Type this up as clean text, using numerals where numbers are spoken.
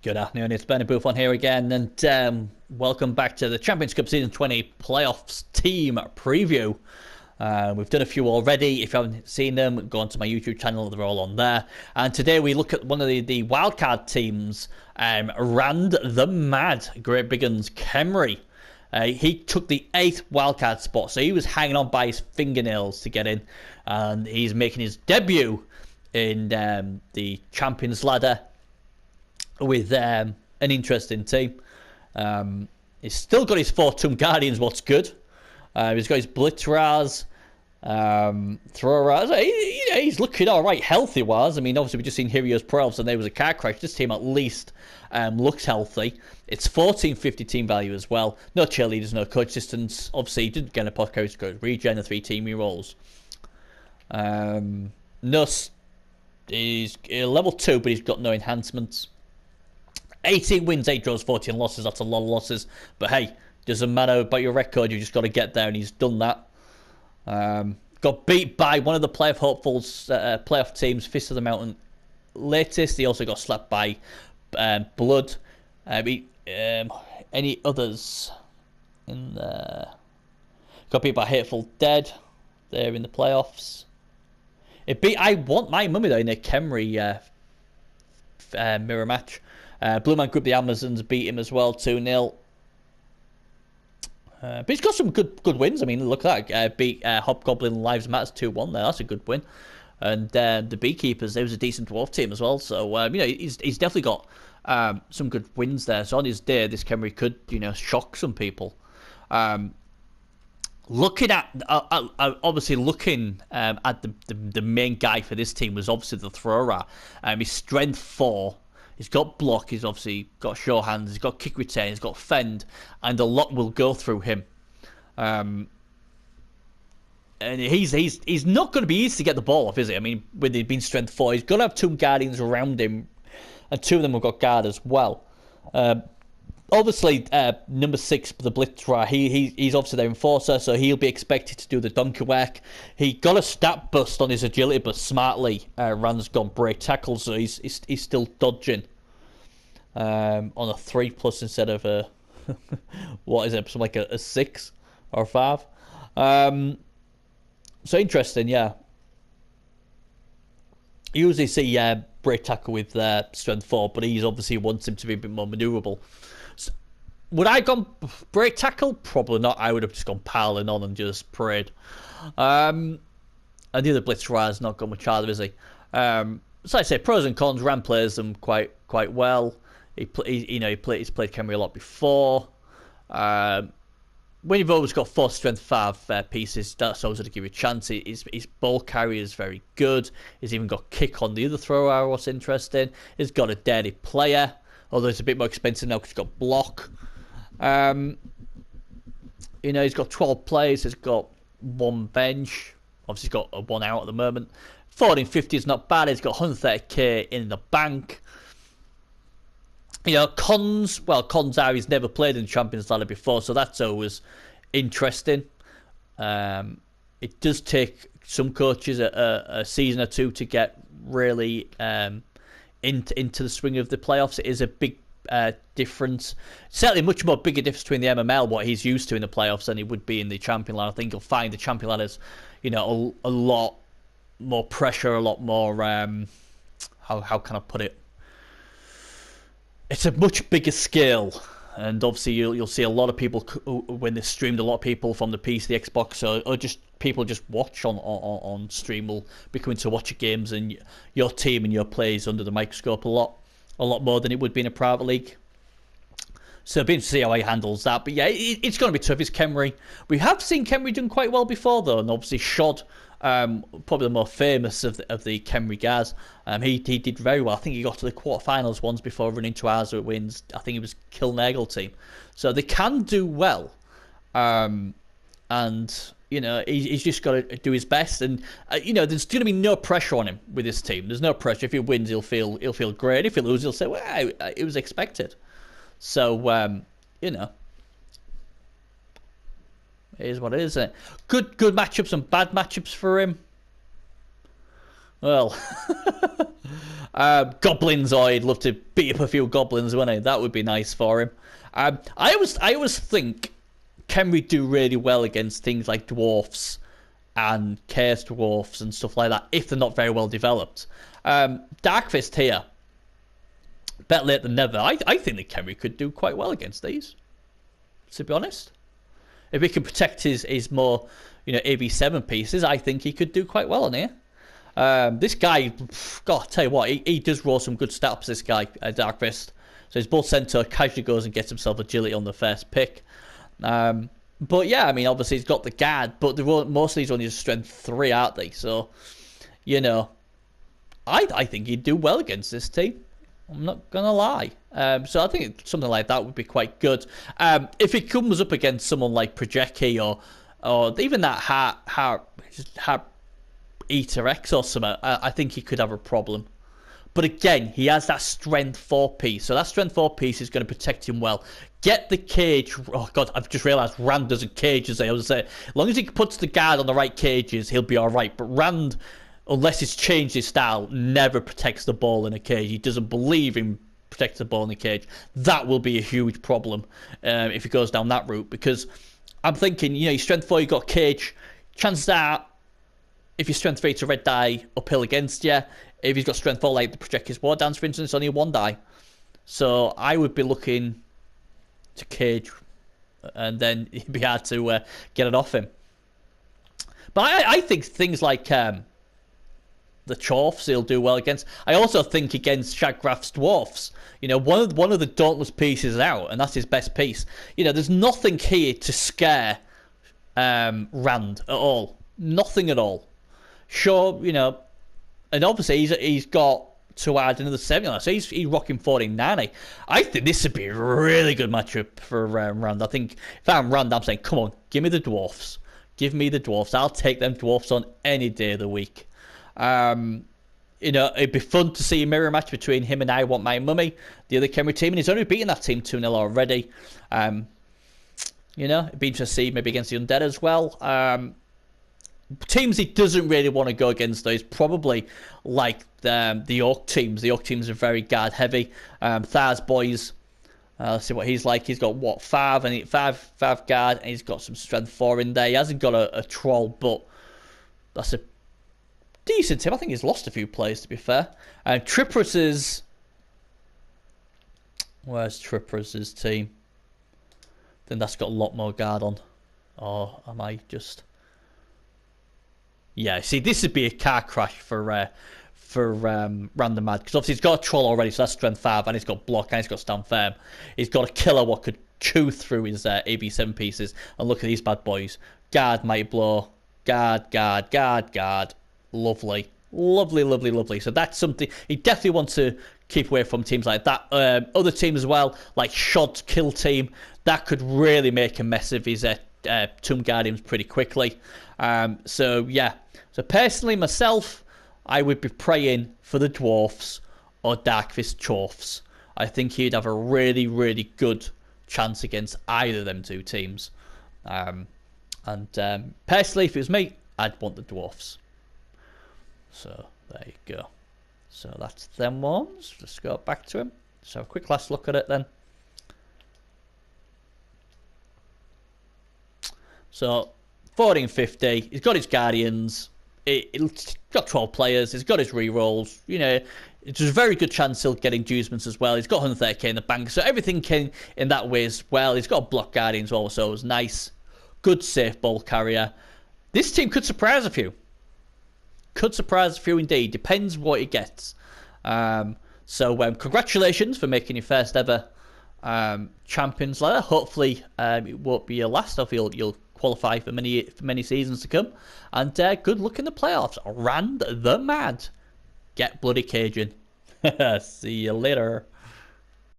Good afternoon, it's Benny Buffon here again, and welcome back to the Champions Cup Season 20 Playoffs Team Preview. We've done a few already. If you haven't seen them, go onto my YouTube channel, they're all on there. And today we look at one of the wildcard teams, Rand the Mad, Great Big Guns, Kemry. He took the 8th wildcard spot, so he was hanging on by his fingernails to get in, and he's making his debut in the Champions Ladder with an interesting team. He's still got his 4 Tomb Guardians, what's good. He's got his Blitzraz, Throw-Raz. He's looking alright healthy-wise. I mean, obviously we've just seen Heroes Pro Elves and there was a car crash. This team at least looks healthy. It's 1450 team value as well. No cheerleaders, no coach distance. Obviously, he didn't get a pot carries, regen, the 3 team rerolls. He's level 2, but he's got no enhancements. 18 wins, 8 draws, 14 losses. That's a lot of losses. But hey, doesn't matter about your record. You just got to get there, and he's done that. Got beat by one of the playoff hopefuls, playoff teams, Fist of the Mountain latest. He also got slapped by Blood. Any others in there? Got beat by Hateful Dead. There in the playoffs. It beat I Want My Mummy though in a Kemry mirror match. Blue Man Group the Amazons beat him as well 2-0. But he's got some good wins. I mean, look at that. Beat Hobgoblin Lives Matters 2-1 there. That's a good win. And the Beekeepers, there was a decent dwarf team as well. So, he's definitely got some good wins there. So on his day, this Kemry could, shock some people. Looking at the main guy for this team was obviously the thrower. His strength 4. He's got block, he's obviously got show hands, he's got kick return, he's got fend, and a lot will go through him. And he's not going to be easy to get the ball off, is he? I mean, with it being strength 4, he's going to have 2 Guardians around him, and 2 of them have got guard as well. Obviously, number 6, the Blitzra, he's obviously their enforcer, so he'll be expected to do the donkey work. He got a stat bust on his agility, but smartly, Rand's gone break tackle, so he's still dodging on a 3+ instead of a what is it? Something like a 6 or 5. So interesting, yeah. You usually see break tackle with strength 4, but he's obviously wants him to be a bit more maneuverable. Would I have gone break tackle? Probably not. I would have just gone piling on and just prayed. And the other Blitzraz not gone much either, is he? So I say pros and cons. Rand plays them quite well. He's played Kemry a lot before. When you've always got 4 strength 5 pieces, that's always going to give you a chance. His ball carrier is very good. He's even got kick on the other thrower. What's interesting? He's got a dirty player, although it's a bit more expensive now because he's got block. He's got 12 players. He's got 1 bench. Obviously, he's got a 1 out at the moment. 1450 is not bad. He's got 130k in the bank. Cons are he's never played in the Champions Ladder before, so that's always interesting. It does take some coaches a season or 2 to get really into the swing of the playoffs. It is a big difference. Certainly much more bigger difference between the MML, what he's used to in the playoffs, than he would be in the Champion Ladder. I think you'll find the Champion Ladder's, a lot more pressure, a lot more, how can I put it? It's a much bigger scale. And obviously you'll see a lot of people, when they streamed, a lot of people from the PC, the Xbox, or just people just watch on stream will be coming to watch your games, and your team and your plays under the microscope a lot more than it would be in a private league. So it'll be interesting to see how he handles that. But yeah, it's going to be tough. It's Kemry. We have seen Kemry doing quite well before, though, and obviously Shod, probably the more famous of the Kemry guys. He did very well. I think he got to the quarterfinals once before running to Arza wins. I think it was Kilnagel team. So they can do well. And he's just got to do his best. And there's going to be no pressure on him with this team. There's no pressure. If he wins, he'll feel great. If he loses, he'll say, well, it was expected. So it is what it is. Good matchups and bad matchups for him. Well, Goblins, I'd love to beat up a few goblins, wouldn't I? That would be nice for him. I always think Kenry do really well against things like dwarfs and chaos dwarfs and stuff like that if they're not very well developed. Darkfist here, better late than never. I think that Kenry could do quite well against these, to be honest. If he can protect his more, AB7 pieces, I think he could do quite well on here. This guy, God, I tell you what, he does roll some good stats, this guy, Darkfist. So his bull centaur casually goes and gets himself agility on the first pick. But yeah, I mean, obviously he's got the guard, but most of these only just strength 3, aren't they? So, I think he'd do well against this team. I'm not going to lie. So I think something like that would be quite good. If it comes up against someone like Projecki or even that Heart Eater X or something, I think he could have a problem. But again, he has that strength 4 piece. So that strength 4 piece is going to protect him well. Get the cage. Oh, God, I've just realised Rand doesn't cages. I was saying, as long as he puts the guard on the right cages, he'll be all right. But Rand, unless he's changed his style, never protects the ball in a cage. He doesn't believe in protecting the ball in a cage. That will be a huge problem if he goes down that route. Because I'm thinking, your strength 4, you've got cage. Chances are, if your strength 3 to red die uphill against you, if he's got strength 4 like the Project's War Dance, for instance, only 1 die. So I would be looking to cage, and then it'd be hard to get it off him. But I think things like the Chorfs he'll do well against. I also think against Shagraf's Dwarfs, one of the Dauntless pieces is out, and that's his best piece. There's nothing here to scare Rand at all. Nothing at all. Sure, and obviously he's got to add another 7, so he's rocking 1490. I think this would be a really good matchup for Rand. I think if I'm Rand, I'm saying, come on, give me the dwarfs. Give me the dwarfs. I'll take them dwarfs on any day of the week. It'd be fun to see a mirror match between him and I Want My Mummy, the other Kenry team, and he's only beaten that team 2-0 already. It'd be interesting to see maybe against the Undead as well. Teams he doesn't really want to go against, though, is probably like the Orc teams. The Orc teams are very guard heavy. Thars boys, let's see what he's like. He's got 5 guard, and he's got some strength 4 in there. He hasn't got a troll, but that's a decent team. I think he's lost a few players, to be fair. Triprus's, where's Triprus's team? Then that's got a lot more guard on. Or am I just? Yeah, see, this would be a car crash for Random Mad, because obviously he's got a troll already, so that's strength 5, and he's got block, and he's got stand firm. He's got a killer what could chew through his AB7 pieces, and look at these bad boys. Guard, Mighty Blow, guard. Lovely. So that's something he definitely wants to keep away from, teams like that. Other teams as well, like Shod's kill team, that could really make a mess of his Tomb Guardians pretty quickly. So yeah. So personally, myself, I would be praying for the Dwarfs or Darkfist Chorfs. I think he'd have a really, really good chance against either of them 2 teams. Personally, if it was me, I'd want the Dwarfs. So there you go. So that's them ones. Let's go back to him. So a quick last look at it then. So 1450. He's got his Guardians. It's got 12 players. He's got his rerolls. It's a very good chance he'll get inducements as well. He's got 130k in the bank, so everything came in that way as well. He's got a block Guardian as well, so it was nice. Good safe ball carrier. This team could surprise a few. Could surprise a few indeed. Depends what he gets. So congratulations for making your first ever Champions ladder. Hopefully it won't be your last. Hopefully you'll qualify for many seasons to come. And good luck in the playoffs. Rand the Mad. Get bloody Cajun. See you later.